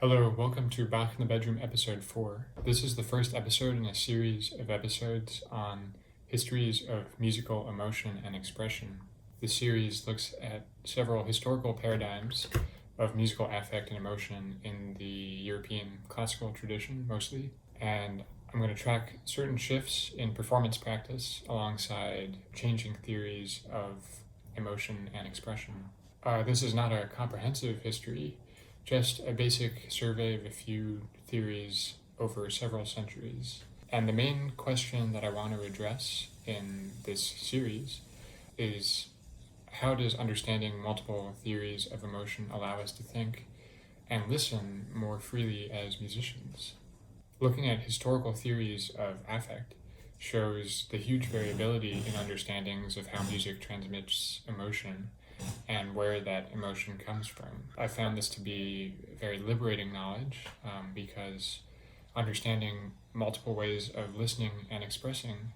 Hello, welcome to Bach in the Bedroom episode 4. This is the first episode in a series of episodes on histories of musical emotion and expression. The series looks at several historical paradigms of musical affect and emotion in the European classical tradition mostly, and I'm going to track certain shifts in performance practice alongside changing theories of emotion and expression. This is not a comprehensive history, just a basic survey of a few theories over several centuries. And the main question that I want to address in this series is, how does understanding multiple theories of emotion allow us to think and listen more freely as musicians? Looking at historical theories of affect shows the huge variability in understandings of how music transmits emotion and where that emotion comes from. I found this to be very liberating knowledge because understanding multiple ways of listening and expressing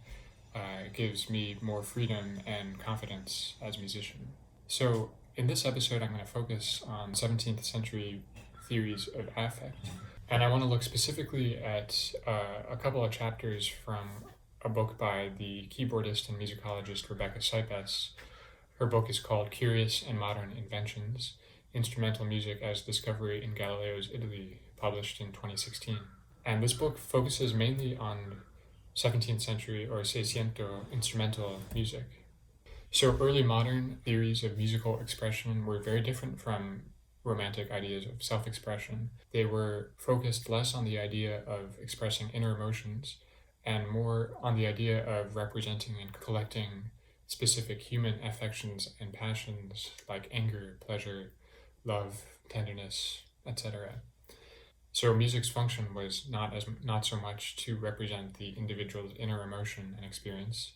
gives me more freedom and confidence as a musician. So in this episode, I'm going to focus on 17th century theories of affect. And I want to look specifically at a couple of chapters from a book by the keyboardist and musicologist Rebecca Cypess. Her book is called Curious and Modern Inventions, Instrumental Music as Discovery in Galileo's Italy, published in 2016. And this book focuses mainly on 17th century or Seicento instrumental music. So early modern theories of musical expression were very different from romantic ideas of self-expression. They were focused less on the idea of expressing inner emotions and more on the idea of representing and collecting specific human affections and passions like anger, pleasure, love, tenderness, etc. So music's function was not so much to represent the individual's inner emotion and experience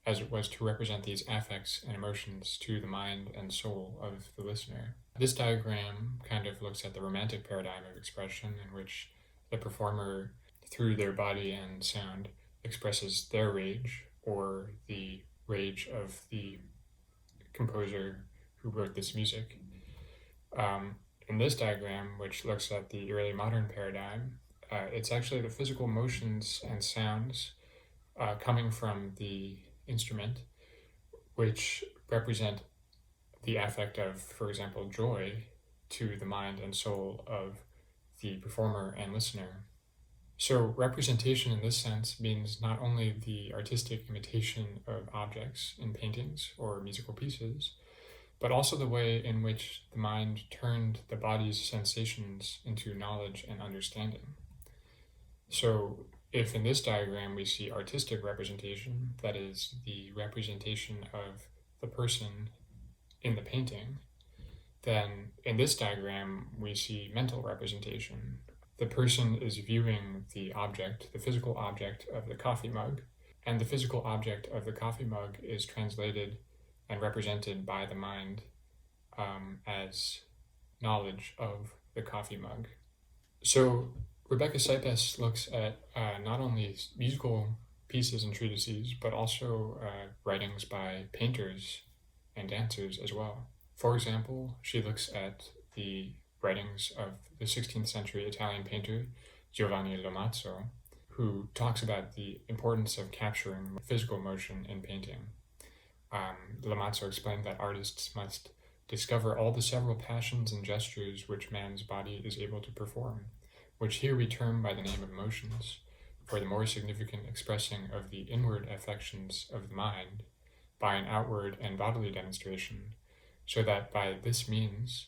as it was to represent these affects and emotions to the mind and soul of the listener. This diagram kind of looks at the romantic paradigm of expression, in which the performer, through their body and sound, expresses their rage or the rage of the composer who wrote this music. In this diagram, which looks at the early modern paradigm, it's actually the physical motions and sounds coming from the instrument, which represent the affect of, for example, joy to the mind and soul of the performer and listener. So representation in this sense means not only the artistic imitation of objects in paintings or musical pieces, but also the way in which the mind turned the body's sensations into knowledge and understanding. So if in this diagram we see artistic representation, that is the representation of the person in the painting, then in this diagram we see mental representation. The person is viewing the object, the physical object of the coffee mug, and the physical object of the coffee mug is translated and represented by the mind as knowledge of the coffee mug. So Rebecca Cypess looks at not only musical pieces and treatises, but also writings by painters and dancers as well. For example, she looks at the writings of the 16th century Italian painter Giovanni Lomazzo, who talks about the importance of capturing physical motion in painting. Lomazzo explained that artists must discover all the several passions and gestures which man's body is able to perform, which here we term by the name of emotions, for the more significant expressing of the inward affections of the mind by an outward and bodily demonstration, so that by this means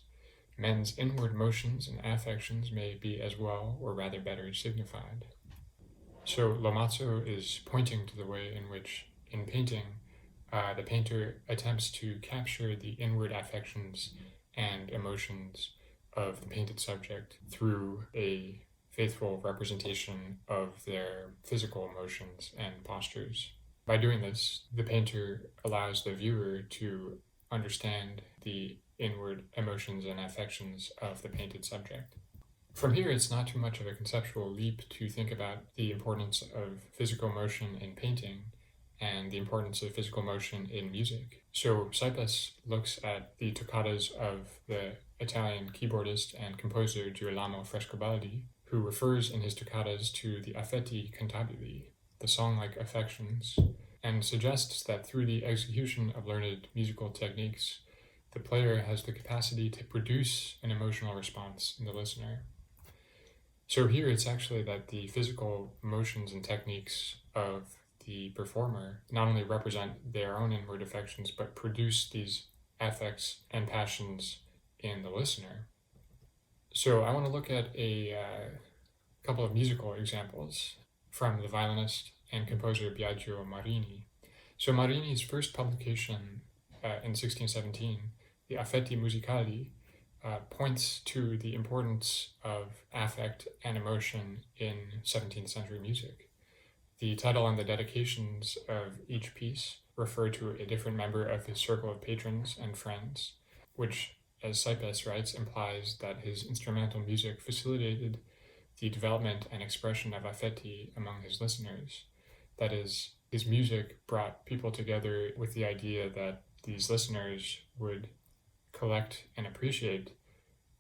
men's inward motions and affections may be as well, or rather better, signified. So Lomazzo is pointing to the way in which, in painting, the painter attempts to capture the inward affections and emotions of the painted subject through a faithful representation of their physical emotions and postures. By doing this, the painter allows the viewer to understand the inward emotions and affections of the painted subject. From here, it's not too much of a conceptual leap to think about the importance of physical motion in painting and the importance of physical motion in music. So Cypess looks at the toccatas of the Italian keyboardist and composer Girolamo Frescobaldi, who refers in his toccatas to the affetti cantabili, the song-like affections, and suggests that through the execution of learned musical techniques, the player has the capacity to produce an emotional response in the listener. So here it's actually that the physical motions and techniques of the performer not only represent their own inward affections, but produce these affects and passions in the listener. So I want to look at a couple of musical examples from the violinist and composer Biagio Marini. So Marini's first publication in 1617, the Affetti Musicali, points to the importance of affect and emotion in 17th century music. The title and the dedications of each piece refer to a different member of his circle of patrons and friends, which, as Cypess writes, implies that his instrumental music facilitated the development and expression of affetti among his listeners. That is, his music brought people together with the idea that these listeners would collect and appreciate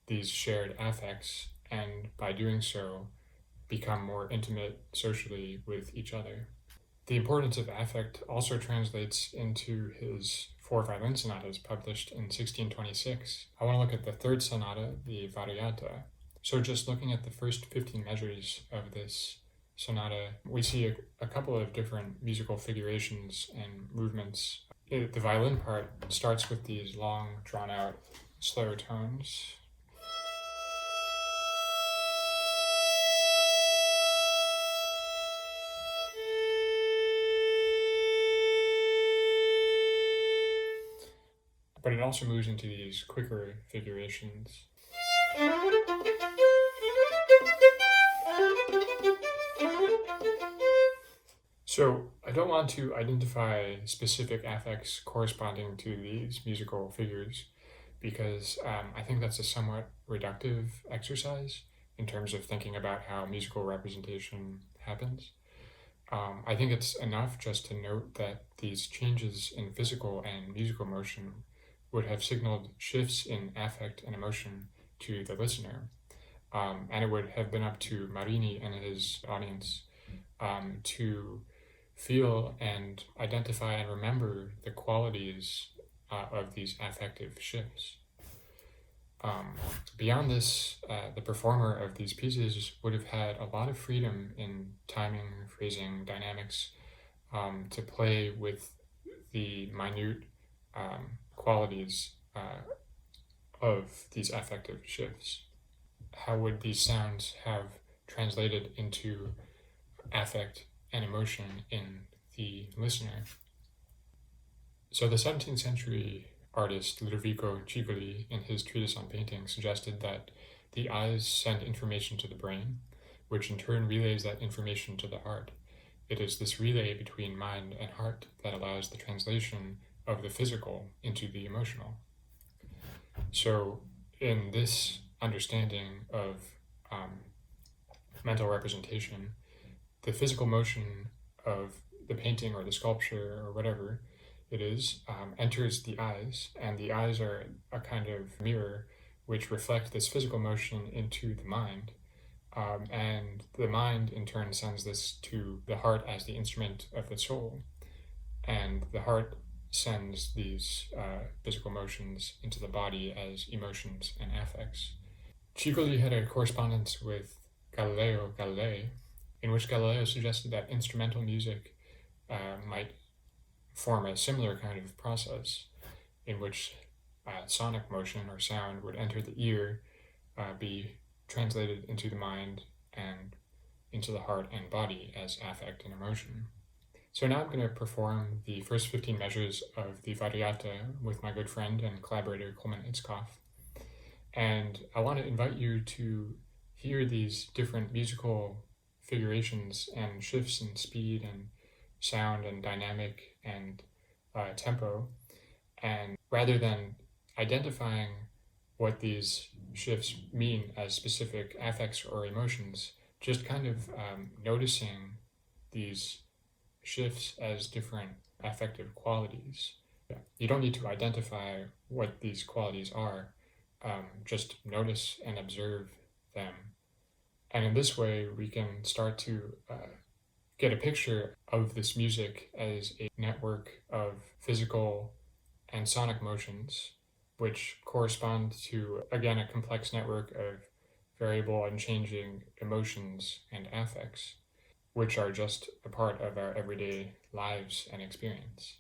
these shared affects, and by doing so, become more intimate socially with each other. The importance of affect also translates into his 4 violin sonatas published in 1626. I want to look at the third sonata, the Variata. So just looking at the first 15 measures of this sonata, we see a couple of different musical figurations and movements. The violin part starts with these long, drawn-out, slow tones. But it also moves into these quicker figurations. So I don't want to identify specific affects corresponding to these musical figures because I think that's a somewhat reductive exercise in terms of thinking about how musical representation happens. I think it's enough just to note that these changes in physical and musical motion would have signaled shifts in affect and emotion to the listener. And it would have been up to Marini and his audience to feel and identify and remember the qualities of these affective shifts. Beyond this, the performer of these pieces would have had a lot of freedom in timing, phrasing, dynamics to play with the minute qualities of these affective shifts. How would these sounds have translated into affect and emotion in the listener? So the 17th century artist Ludovico Cigoli, in his treatise on painting, suggested that the eyes send information to the brain, which in turn relays that information to the heart. It is this relay between mind and heart that allows the translation of the physical into the emotional. So in this understanding of mental representation, the physical motion of the painting or the sculpture or whatever it is enters the eyes, and the eyes are a kind of mirror which reflect this physical motion into the mind, and the mind in turn sends this to the heart as the instrument of the soul, and the heart sends these physical motions into the body as emotions and affects. Cigoli had a correspondence with Galileo Galilei, in which Galileo suggested that instrumental music might form a similar kind of process in which sonic motion or sound would enter the ear, be translated into the mind and into the heart and body as affect and emotion. So now I'm going to perform the first 15 measures of the Variata with my good friend and collaborator Coleman Itzkoff. And I want to invite you to hear these different musical figurations and shifts in speed and sound and dynamic and tempo. And rather than identifying what these shifts mean as specific affects or emotions, just kind of noticing these shifts as different affective qualities. You don't need to identify what these qualities are, just notice and observe them. And in this way, we can start to get a picture of this music as a network of physical and sonic motions, which correspond to, again, a complex network of variable and changing emotions and affects, which are just a part of our everyday lives and experience.